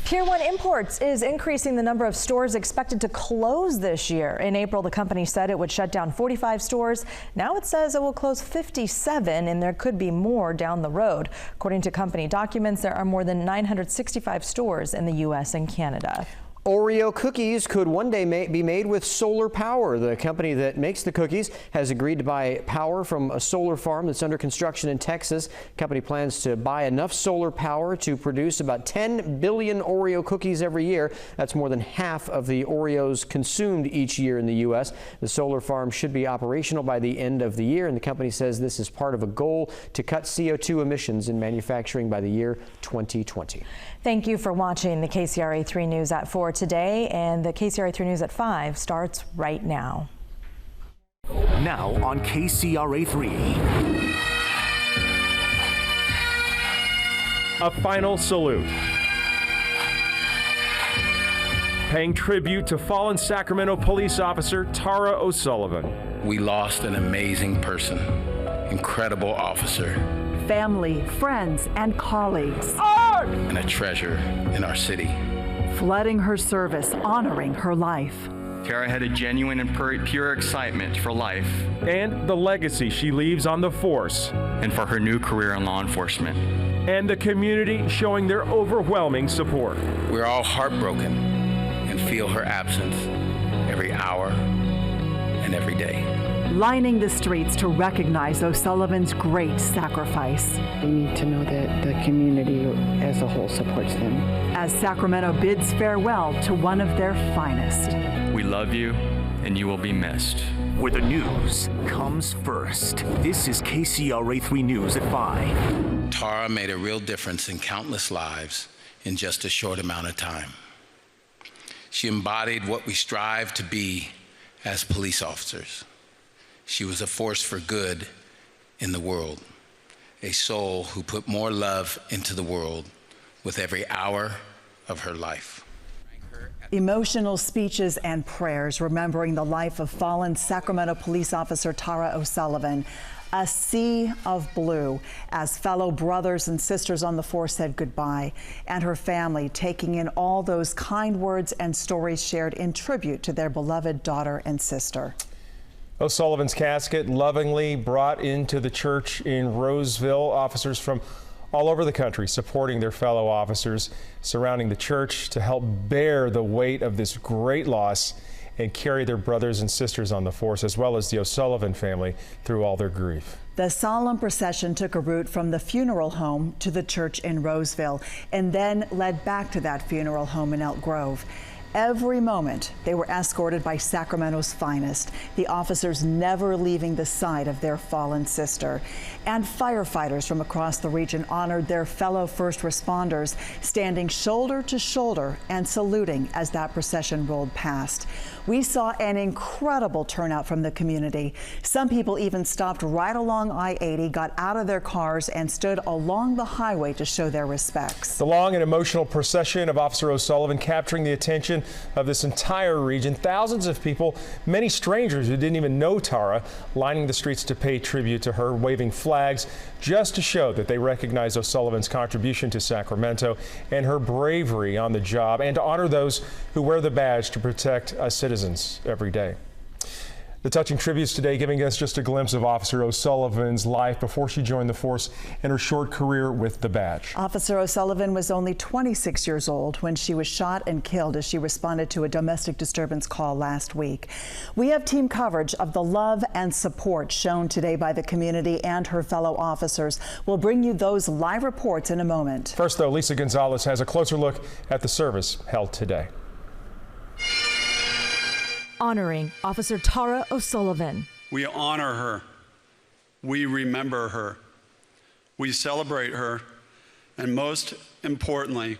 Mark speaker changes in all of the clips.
Speaker 1: Pier 1 Imports is increasing the number of stores expected to close this year. In April, the company said it would shut down 45 stores. Now it says it will close 57, and there could be more down the road. According to company documents, there are more than 965 stores in the U.S. and Canada.
Speaker 2: Oreo cookies could one day be made with solar power. The company that makes the cookies has agreed to buy power from a solar farm that's under construction in Texas. The company plans to buy enough solar power to produce about 10 billion Oreo cookies every year. That's more than half of the Oreos consumed each year in the U.S. The solar farm should be operational by the end of the year, and the company says this is part of a goal to cut CO2 emissions in manufacturing by the year 2020.
Speaker 1: Thank you for watching the KCRA 3 News at 4 today, and the KCRA 3 News at 5 starts right now.
Speaker 3: Now on KCRA 3.
Speaker 4: A final salute. Paying tribute to fallen Sacramento police officer Tara O'Sullivan.
Speaker 5: We lost an amazing person, incredible officer.
Speaker 6: Family, friends, and colleagues.
Speaker 5: And a treasure in our city.
Speaker 6: Flooding her service, honoring her life.
Speaker 7: Tara had a genuine and pure excitement for life.
Speaker 4: And the legacy she leaves on the force.
Speaker 7: And for her new career in law enforcement.
Speaker 4: And the community showing their overwhelming support.
Speaker 5: We're all heartbroken and feel her absence every hour and every day.
Speaker 6: Lining the streets to recognize O'Sullivan's great sacrifice.
Speaker 8: They need to know that the community as a whole supports them.
Speaker 6: As Sacramento bids farewell to one of their finest.
Speaker 7: We love you, and you will be missed.
Speaker 3: Where the news comes first. This is KCRA 3 News at 5.
Speaker 5: Tara made a real difference in countless lives in just a short amount of time. She embodied what we strive to be as police officers. She was a force for good in the world, a soul who put more love into the world with every hour of her life.
Speaker 6: Emotional speeches and prayers remembering the life of fallen Sacramento police officer Tara O'Sullivan. A sea of blue as fellow brothers and sisters on the force said goodbye, and her family taking in all those kind words and stories shared in tribute to their beloved daughter and sister.
Speaker 4: O'Sullivan's casket lovingly brought into the church in Roseville. Officers from all over the country supporting their fellow officers surrounding the church to help bear the weight of this great loss and carry their brothers and sisters on the force, as well as the O'Sullivan family, through all their grief.
Speaker 6: The solemn procession took a route from the funeral home to the church in Roseville and then led back to that funeral home in Elk Grove. Every moment, they were escorted by Sacramento's finest, the officers never leaving the side of their fallen sister. And firefighters from across the region honored their fellow first responders, standing shoulder to shoulder and saluting as that procession rolled past. We saw an incredible turnout from the community. Some people even stopped right along I-80, got out of their cars, and stood along the highway to show their respects.
Speaker 4: The long and emotional procession of Officer O'Sullivan capturing the attention of this entire region. Thousands of people, many strangers who didn't even know Tara, lining the streets to pay tribute to her, waving flags just to show that they recognize O'Sullivan's contribution to Sacramento and her bravery on the job, and to honor those who wear the badge to protect us citizens every day. The touching tributes today giving us just a glimpse of Officer O'Sullivan's life before she joined the force and her short career with the badge.
Speaker 6: Officer O'Sullivan was only 26 years old when she was shot and killed as she responded to a domestic disturbance call last week. We have team coverage of the love and support shown today by the community and her fellow officers. We'll bring you those live reports in a moment.
Speaker 4: First, though, Lisa Gonzalez has a closer look at the service held today.
Speaker 1: Honoring Officer Tara O'Sullivan.
Speaker 9: We honor her. We remember her. We celebrate her. And most importantly,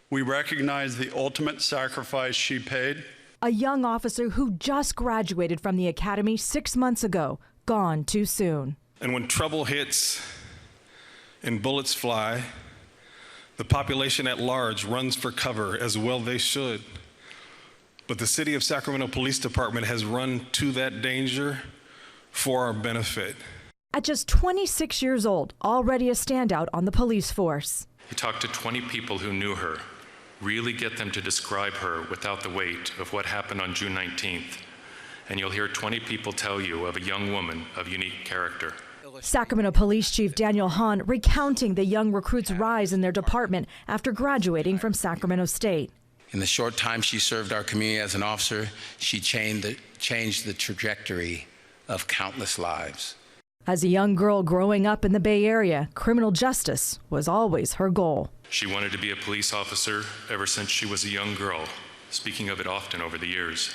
Speaker 9: we recognize the ultimate sacrifice she paid.
Speaker 1: A young officer who just graduated from the academy 6 months ago, gone too soon.
Speaker 10: And when trouble hits and bullets fly, the population at large runs for cover, as well they should. But the City of Sacramento Police Department has run to that danger for our benefit.
Speaker 1: At just 26 years old, already a standout on the police force.
Speaker 10: He talked to 20 people who knew her,
Speaker 11: Really get them to describe her without the weight of what happened on June 19th, and you'll hear 20 people tell you of a young woman of unique character.
Speaker 1: Sacramento Police Chief Daniel Hahn recounting the young recruits' rise in their department after graduating from Sacramento State.
Speaker 5: In the short time she served our community as an officer, she changed the trajectory of countless lives.
Speaker 1: As a young girl growing up in the Bay Area, criminal justice was always her goal.
Speaker 11: She wanted to be a police officer ever since she was a young girl, speaking of it often over the years.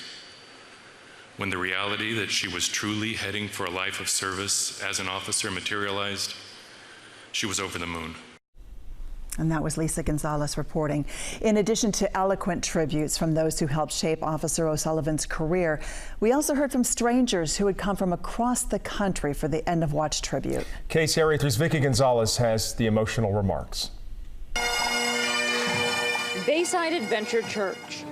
Speaker 11: When the reality that she was truly heading for a life of service as an officer materialized, she was over the moon.
Speaker 6: And that was Lisa Gonzalez reporting. In addition to eloquent tributes from those who helped shape Officer O'Sullivan's career, we also heard from strangers who had come from across the country for the End of Watch tribute.
Speaker 4: KCRA 3's Vicki Gonzalez has the emotional remarks.
Speaker 12: Bayside Adventure Church.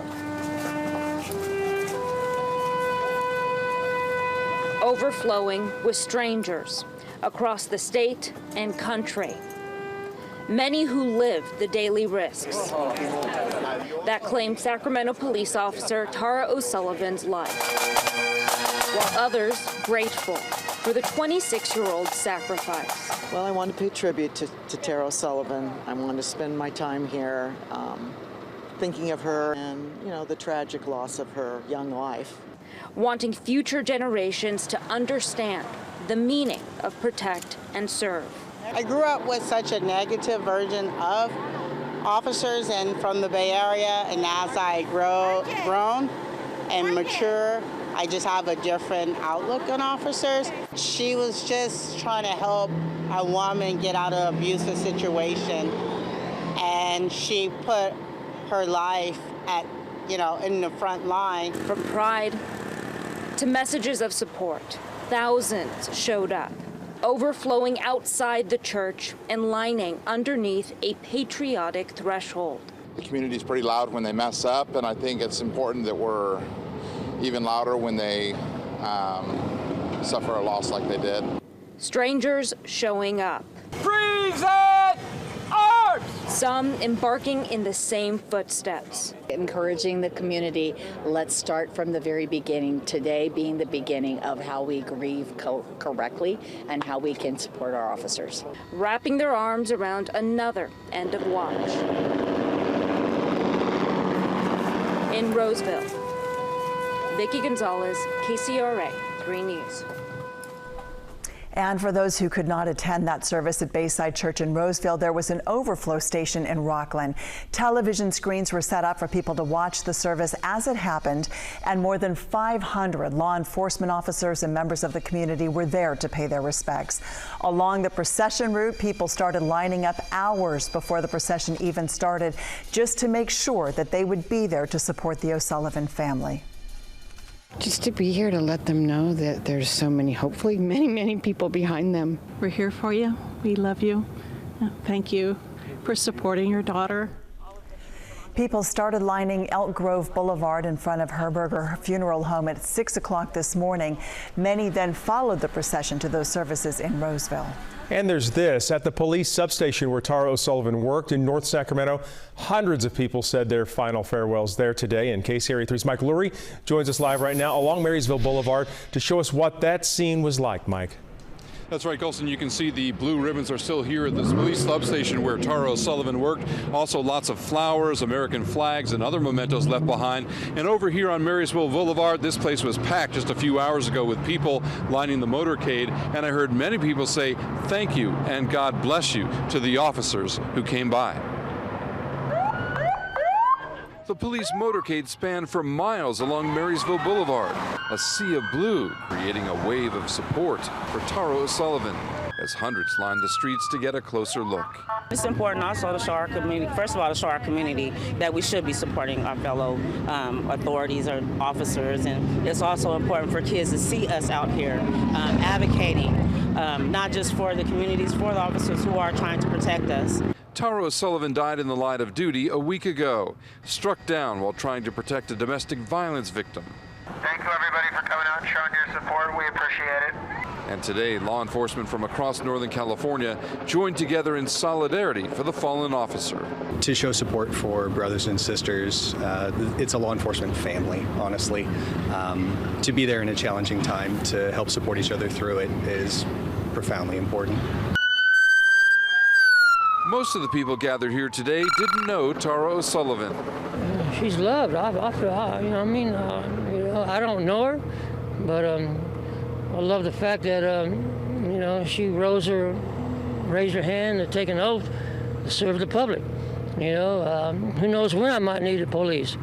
Speaker 12: Overflowing with strangers across the state and country. Many who live the daily risks that claimed Sacramento police officer Tara O'Sullivan's life, while others grateful for the 26-year-old sacrifice.
Speaker 13: Well, I want to pay tribute to Tara O'Sullivan. I want to spend my time here thinking of her and, you know, the tragic loss of her young life.
Speaker 12: Wanting future generations to understand the meaning of protect and serve.
Speaker 14: I grew up with such a negative version of officers and from the Bay Area, and as I grown and mature, I just have a different outlook on officers. She was just trying to help a woman get out of an abusive situation, and she put her life in the front line.
Speaker 12: From pride to messages of support, thousands showed up, overflowing outside the church and lining underneath a patriotic threshold.
Speaker 15: The community is pretty loud when they mess up, and I think it's important that we're even louder when they suffer a loss like they did.
Speaker 12: Strangers showing up.
Speaker 16: Freeze it! Arms!
Speaker 12: Some embarking in the same footsteps.
Speaker 17: Encouraging the community, let's start from the very beginning, today being the beginning of how we grieve correctly and how we can support our officers.
Speaker 12: Wrapping their arms around another End of Watch. In Roseville, Vicki Gonzalez, KCRA 3 News.
Speaker 6: And for those who could not attend that service at Bayside Church in Roseville, there was an overflow station in Rockland. Television screens were set up for people to watch the service as it happened, and more than 500 law enforcement officers and members of the community were there to pay their respects. Along the procession route, people started lining up hours before the procession even started, just to make sure that they would be there to support the O'Sullivan family.
Speaker 8: Just to be here to let them know that there's so many, hopefully many people behind them.
Speaker 18: We're here for you. We love you. Thank you for supporting your daughter.
Speaker 6: People started lining Elk Grove Boulevard in front of Herberger Funeral Home at 6 o'clock this morning. Many then followed the procession to those services in Roseville.
Speaker 4: And there's this. At the police substation where Tara O'Sullivan worked in North Sacramento, hundreds of people said their final farewells there today. And KCRA 3's Mike Lurie joins us live right now along Marysville Boulevard to show us what that scene was like. Mike.
Speaker 19: That's right, Colson. You can see the blue ribbons are still here at this police substation where Tara O'Sullivan worked. Also lots of flowers, American flags, and other mementos left behind. And over here on Marysville Boulevard, this place was packed just a few hours ago with people lining the motorcade. And I heard many people say thank you and God bless you to the officers who came by. The police motorcade spanned for miles along Marysville Boulevard, a sea of blue, creating a wave of support for Tara O'Sullivan as hundreds lined the streets to get a closer look.
Speaker 20: It's important also to show our community, first of all, to show our community that we should be supporting our fellow authorities or officers, and it's also important for kids to see us out here advocating, not just for the communities, for the officers who are trying to protect us.
Speaker 19: Tara O'Sullivan died in the line of duty a week ago, struck down while trying to protect a domestic violence victim.
Speaker 21: Thank you everybody for coming out and showing your support. We appreciate it.
Speaker 19: And today, law enforcement from across Northern California joined together in solidarity for the fallen officer.
Speaker 2: to show support for brothers and sisters. It's a law enforcement family, honestly. To be there in a challenging time to help support each other through it is profoundly important.
Speaker 19: Most of the people gathered here today didn't know Tara O'Sullivan.
Speaker 22: She's loved. I don't know her, but I love the fact that she raised her hand to take an oath to serve the public. Who knows when I might need the police.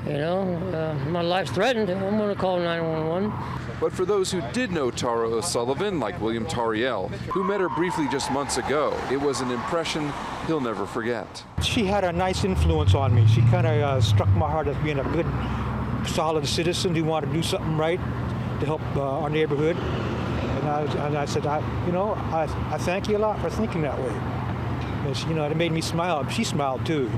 Speaker 22: My life's threatened. I'm going to call 911.
Speaker 19: But for those who did know Tara O'Sullivan, like William Tariel, who met her briefly just months ago, it was an impression he'll never forget.
Speaker 23: She had a nice influence on me. She kind of struck my heart as being a good, solid citizen who wanted to do something right to help our neighborhood. And I said, I thank you a lot for thinking that way. And it made me smile. She smiled too,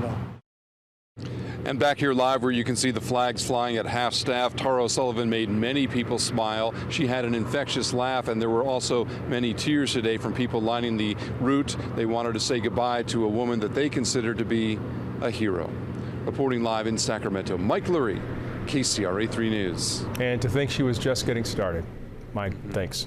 Speaker 19: And back here live where you can see the flags flying at half-staff, Tara O'Sullivan made many people smile. She had an infectious laugh, and there were also many tears today from people lining the route. They wanted to say goodbye to a woman that they considered to be a hero. Reporting live in Sacramento, Mike Lurie, KCRA 3 News.
Speaker 4: And to think she was just getting started. Mike, thanks.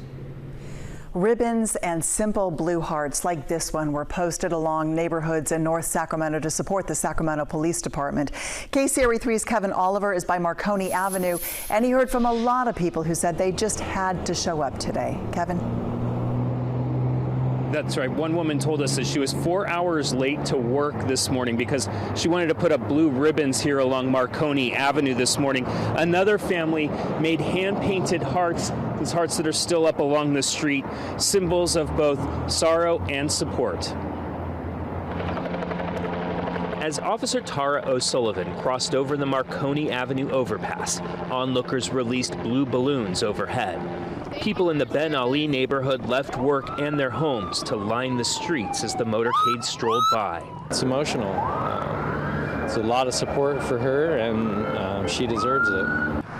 Speaker 6: Ribbons and simple blue hearts like this one were posted along neighborhoods in North Sacramento to support the Sacramento Police Department. KCRA 3's Kevin Oliver is by Marconi Avenue, and he heard from a lot of people who said they just had to show up today. Kevin?
Speaker 24: That's right. One woman told us that she was 4 hours late to work this morning because she wanted to put up blue ribbons here along Marconi Avenue this morning. Another family made hand-painted hearts, these hearts that are still up along the street, symbols of both sorrow and support. As Officer Tara O'Sullivan crossed over the Marconi Avenue overpass, onlookers released blue balloons overhead. People in the Ben Ali neighborhood left work and their homes to line the streets as the motorcade strolled by.
Speaker 25: It's emotional. It's a lot of support for her, and she deserves it.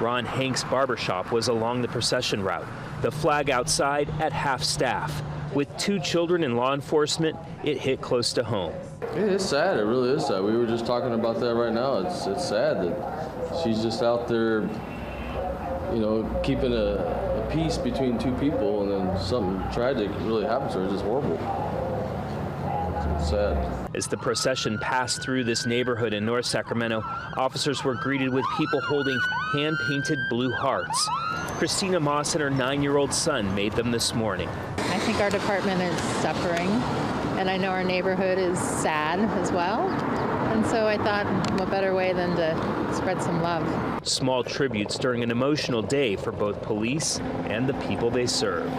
Speaker 24: Ron Hank's barbershop was along the procession route, the flag outside at half-staff. With 2 children in law enforcement, it hit close to home.
Speaker 26: It's sad. It really is sad. We were just talking about that right now. It's sad that she's just out there, keeping a peace between 2 people, and then something tragic really happens to her. It's just horrible. It's sad.
Speaker 24: As the procession passed through this neighborhood in North Sacramento, officers were greeted with people holding hand-painted blue hearts. Christina Moss and her 9-year-old son made them this morning.
Speaker 27: I think our department is suffering, and I know our neighborhood is sad as well. And so I thought, what better way than to spread some love.
Speaker 24: Small tributes during an emotional day for both police and the people they serve.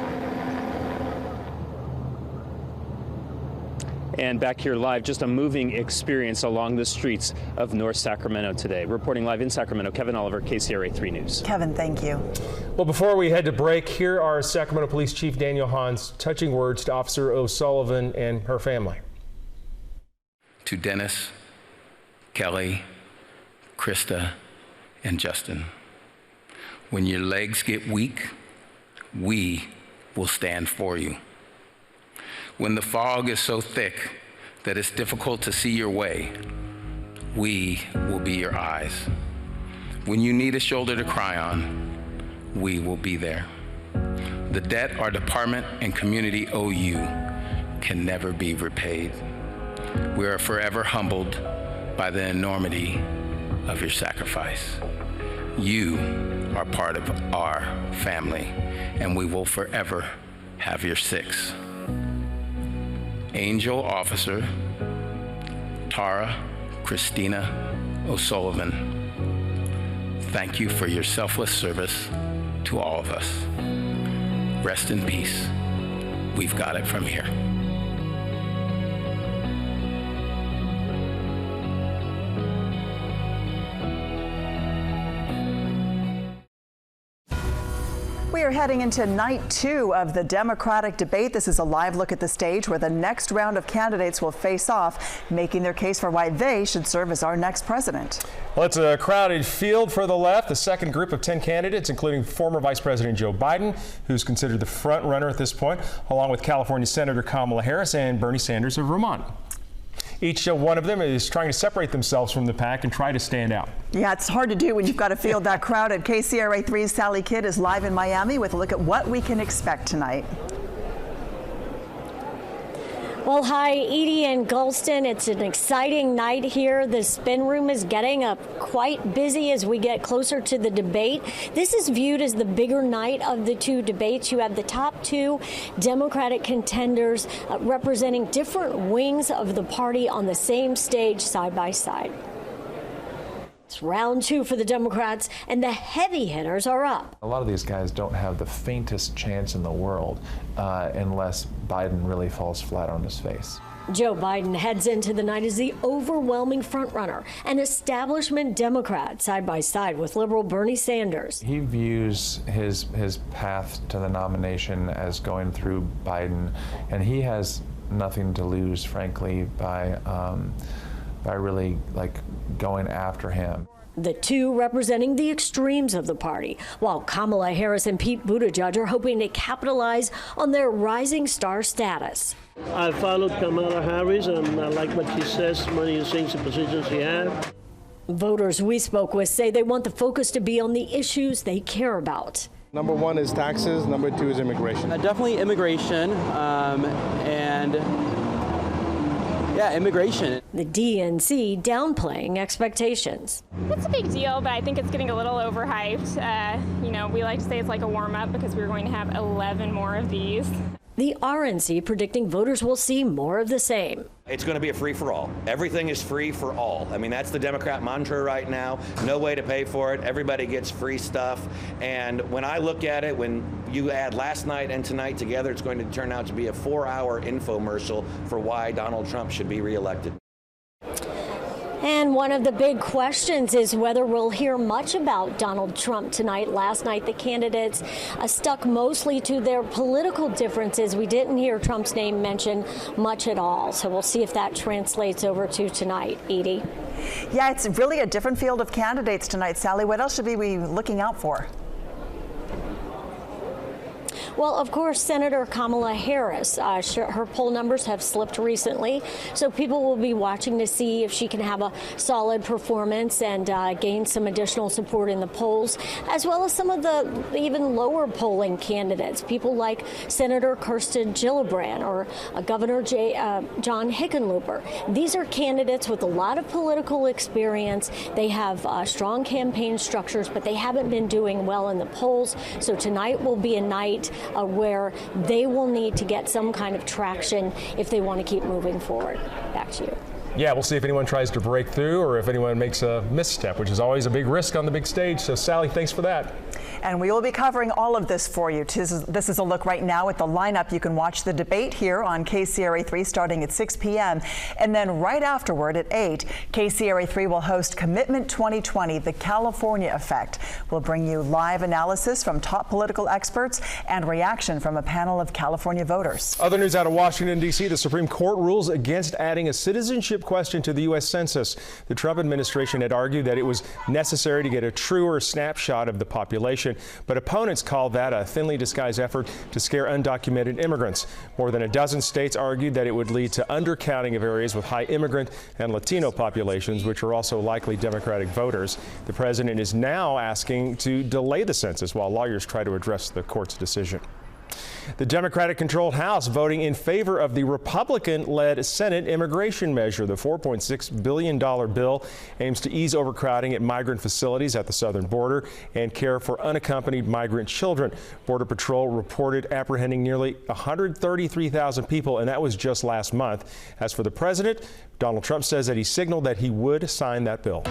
Speaker 24: And back here live, just a moving experience along the streets of North Sacramento today. Reporting live in Sacramento, Kevin Oliver, KCRA 3 News.
Speaker 6: Kevin, thank you.
Speaker 4: Well, before we head to break, here are Sacramento Police Chief Daniel Hahn's touching words to Officer O'Sullivan and her family.
Speaker 5: To Dennis, Kelly, Krista, and Justin, when your legs get weak, we will stand for you. When the fog is so thick that it's difficult to see your way, we will be your eyes. When you need a shoulder to cry on, we will be there. The debt our department and community owe you can never be repaid. We are forever humbled by the enormity of your sacrifice. You are part of our family, and we will forever have your 6. Angel Officer Tara Christina O'Sullivan, thank you for your selfless service to all of us. Rest in peace. We've got it from here.
Speaker 6: We are heading into night 2 of the Democratic debate. This is a live look at the stage where the next round of candidates will face off, making their case for why they should serve as our next president.
Speaker 4: Well, it's a crowded field for the left. The second group of 10 candidates, including former Vice President Joe Biden, who's considered the front runner at this point, along with California Senator Kamala Harris and Bernie Sanders of Vermont. Each one of them is trying to separate themselves from the pack and try to stand out.
Speaker 6: Yeah, it's hard to do when you've got to field that crowd. KCRA 3's Sally Kidd is live in Miami with a look at what we can expect tonight.
Speaker 1: Well, hi, Edie and Gulston. It's an exciting night here. The spin room is getting quite busy as we get closer to the debate. This is viewed as the bigger night of the two debates. You have the top two Democratic contenders representing different wings of the party on the same stage side by side. It's round two for the Democrats, and the heavy hitters are up.
Speaker 3: A lot of these guys don't have the faintest chance in the world unless Biden really falls flat on his face.
Speaker 1: Joe Biden heads into the night as the overwhelming frontrunner, an establishment Democrat side by side with liberal Bernie Sanders.
Speaker 3: He views his path to the nomination as going through Biden, and he has nothing to lose, frankly, by really going after him.
Speaker 1: The two representing the extremes of the party, while Kamala Harris and Pete Buttigieg are hoping to capitalize on their rising star status.
Speaker 7: I followed Kamala Harris, and I like what she says, many of the things, the positions she has.
Speaker 1: Voters we spoke with say they want the focus to be on the issues they care about.
Speaker 9: Number one is taxes, number two is immigration.
Speaker 10: Definitely immigration, immigration.
Speaker 1: The DNC downplaying expectations.
Speaker 11: It's a big deal, but I think it's getting a little overhyped. We like to say it's like a warm-up because we're going to have 11 more of these.
Speaker 1: The RNC predicting voters will see more of the same.
Speaker 13: It's going to be a free-for-all. Everything is free for all. I mean, that's the Democrat mantra right now. No way to pay for it. Everybody gets free stuff. And when I look at it, when you add last night and tonight together, it's going to turn out to be a 4-hour infomercial for why Donald Trump should be reelected.
Speaker 1: And one of the big questions is whether we'll hear much about Donald Trump tonight. Last night, the candidates stuck mostly to their political differences. We didn't hear Trump's name mentioned much at all. So we'll see if that translates over to tonight. Edie?
Speaker 6: Yeah, it's really a different field of candidates tonight, Sally. What else should we be looking out for?
Speaker 1: Well, of course, Senator Kamala Harris, her poll numbers have slipped recently, so people will be watching to see if she can have a solid performance and gain some additional support in the polls, as well as some of the even lower polling candidates, people like Senator Kirsten Gillibrand or Governor John Hickenlooper. These are candidates with a lot of political experience. They have strong campaign structures, but they haven't been doing well in the polls, so tonight will be a night where they will need to get some kind of traction if they want to keep moving forward. Back to you.
Speaker 4: Yeah, we'll see if anyone tries to break through or if anyone makes a misstep, which is always a big risk on the big stage. So, Sally, thanks for that.
Speaker 6: And we will be covering all of this for you. This is a look right now at the lineup. You can watch the debate here on KCRA 3 starting at 6 p.m. And then right afterward at 8, KCRA 3 will host Commitment 2020, The California Effect. We'll bring you live analysis from top political experts and reaction from a panel of California voters.
Speaker 4: Other news out of Washington, D.C., the Supreme Court rules against adding a citizenship question to the U.S. Census. The Trump administration had argued that it was necessary to get a truer snapshot of the population, but opponents called that a thinly disguised effort to scare undocumented immigrants. More than a dozen states argued that it would lead to undercounting of areas with high immigrant and Latino populations, which are also likely Democratic voters. The president is now asking to delay the census while lawyers try to address the court's decision. The Democratic-controlled House voting in favor of the Republican-led Senate immigration measure. The $4.6 billion bill aims to ease overcrowding at migrant facilities at the southern border and care for unaccompanied migrant children. Border Patrol reported apprehending nearly 133,000 people, and that was just last month. As for the president, Donald Trump says that he signaled that he would sign that bill.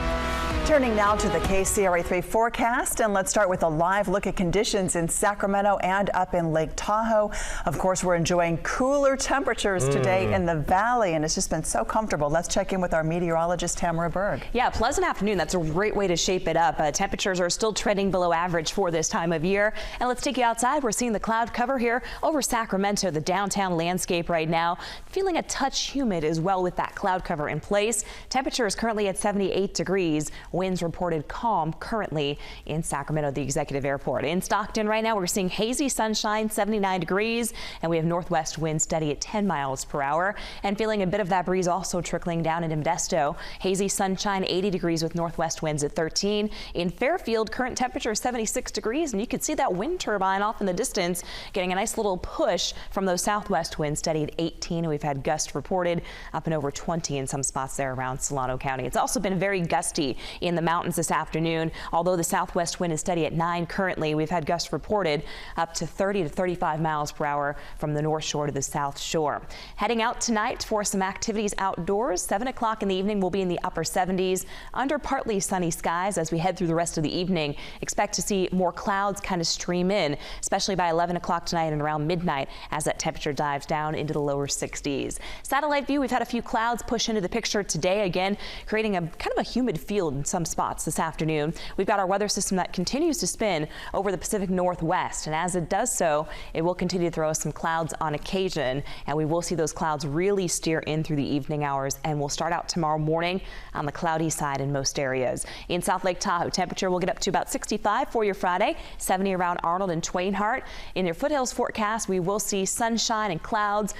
Speaker 6: Turning now to the KCRA 3 forecast, and let's start with a live look at conditions in Sacramento and up in Lake Tahoe. Of course, we're enjoying cooler temperatures today in the valley, and it's just been so comfortable. Let's check in with our meteorologist, Tamara Berg.
Speaker 28: Yeah, pleasant afternoon. That's a great way to shape it up. Temperatures are still trending below average for this time of year. And let's take you outside. We're seeing the cloud cover here over Sacramento, the downtown landscape right now. Feeling a touch humid as well with that cloud cover in place. Temperature is currently at 78 degrees. Winds reported calm currently in Sacramento, the executive airport. In Stockton right now, we're seeing hazy sunshine, 79 degrees, and we have northwest winds steady at 10 miles per hour. And feeling a bit of that breeze also trickling down into Modesto. Hazy sunshine, 80 degrees with northwest winds at 13. In Fairfield, current temperature is 76 degrees, and you can see that wind turbine off in the distance getting a nice little push from those southwest winds, steady at 18. And we've had gusts reported up and over 20 in some spots there around Solano County. It's also been very gusty in the mountains this afternoon. Although the southwest wind is steady at 9 currently, we've had gusts reported up to 30 to 35 miles per hour from the north shore to the south shore. Heading out tonight for some activities outdoors. 7 o'clock in the evening, we'll be in the upper 70s under partly sunny skies. As we head through the rest of the evening, expect to see more clouds kind of stream in, especially by 11 o'clock tonight and around midnight as that temperature dives down into the lower 60s. Satellite view, we've had a few clouds push into the picture today, again creating a kind of a humid field in some spots this afternoon. We've got our weather system that continues to spin over the Pacific Northwest, and as it does so, it will continue to throw us some clouds on occasion, and we will see those clouds really steer in through the evening hours, and we'll start out tomorrow morning on the cloudy side in most areas. In South Lake Tahoe, temperature will get up to about 65 for your Friday, 70 around Arnold and Twainhart. In your foothills forecast, we will see sunshine and clouds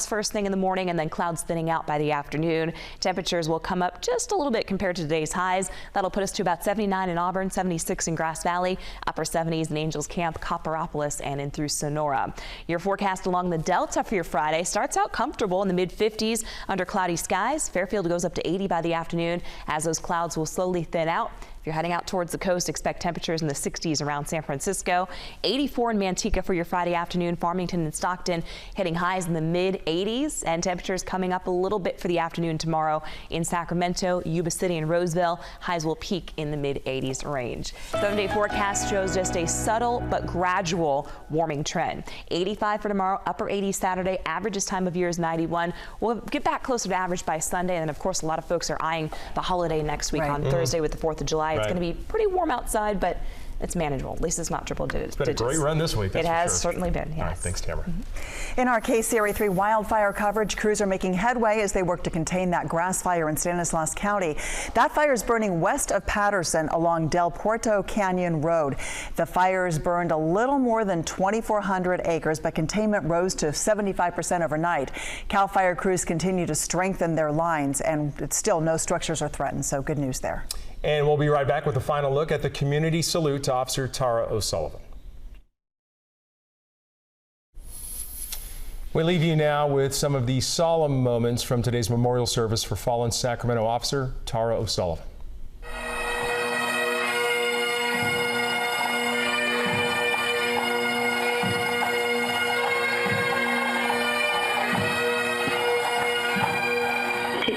Speaker 28: first thing in the morning, and then clouds thinning out by the afternoon. Temperatures will come up just a little bit compared to today's highs. That'll put us to about 79 in Auburn, 76 in Grass Valley, upper 70s in Angels Camp, Copperopolis, and in through Sonora. Your forecast along the Delta for your Friday starts out comfortable in the mid-50s under cloudy skies. Fairfield goes up to 80 by the afternoon as those clouds will slowly thin out. If you're heading out towards the coast, expect temperatures in the 60s around San Francisco. 84 in Manteca for your Friday afternoon. Farmington and Stockton hitting highs in the mid-80s, and temperatures coming up a little bit for the afternoon tomorrow in Sacramento, Yuba City, and Roseville. Highs will peak in the mid-80s range. 7-day forecast shows just a subtle but gradual warming trend. 85 for tomorrow, upper 80s Saturday. Average this time of year is 91. We'll get back closer to average by Sunday, and then of course a lot of folks are eyeing the holiday next week on Thursday with the 4th of July. It's going to be pretty warm outside, but it's manageable. At least it's not triple digits.
Speaker 4: It's been a great run this week.
Speaker 28: It has certainly been. Yes.
Speaker 4: All right, thanks, Tamara.
Speaker 6: In our Case Area 3 wildfire coverage, crews are making headway as they work to contain that grass fire in Stanislaus County. That fire is burning west of Patterson along Del Puerto Canyon Road. The fires burned a little more than 2,400 acres, but containment rose to 75% overnight. CAL FIRE crews continue to strengthen their lines, and it's still no structures are threatened, so good news there.
Speaker 4: And we'll be right back with a final look at the community salute to Officer Tara O'Sullivan. We leave you now with some of the solemn moments from today's memorial service for fallen Sacramento officer Tara O'Sullivan.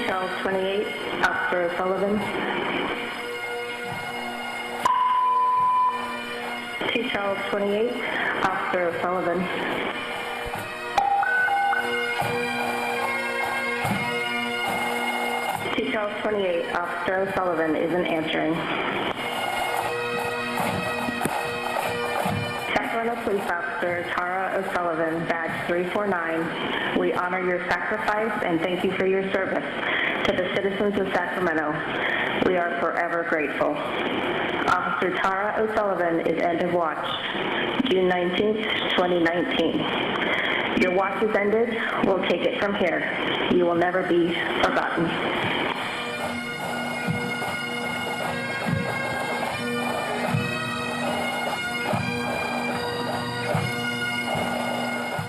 Speaker 8: Charles 28, Officer O'Sullivan. Charles 28, Officer O'Sullivan. Charles 28, Officer O'Sullivan isn't answering. Sacramento Police Officer Tara O'Sullivan, badge 349. We honor your sacrifice and thank you for your service to the citizens of Sacramento. We are forever grateful. Officer Tara O'Sullivan is end of watch, June 19th, 2019. Your watch is ended. We'll take it from here. You will never be forgotten.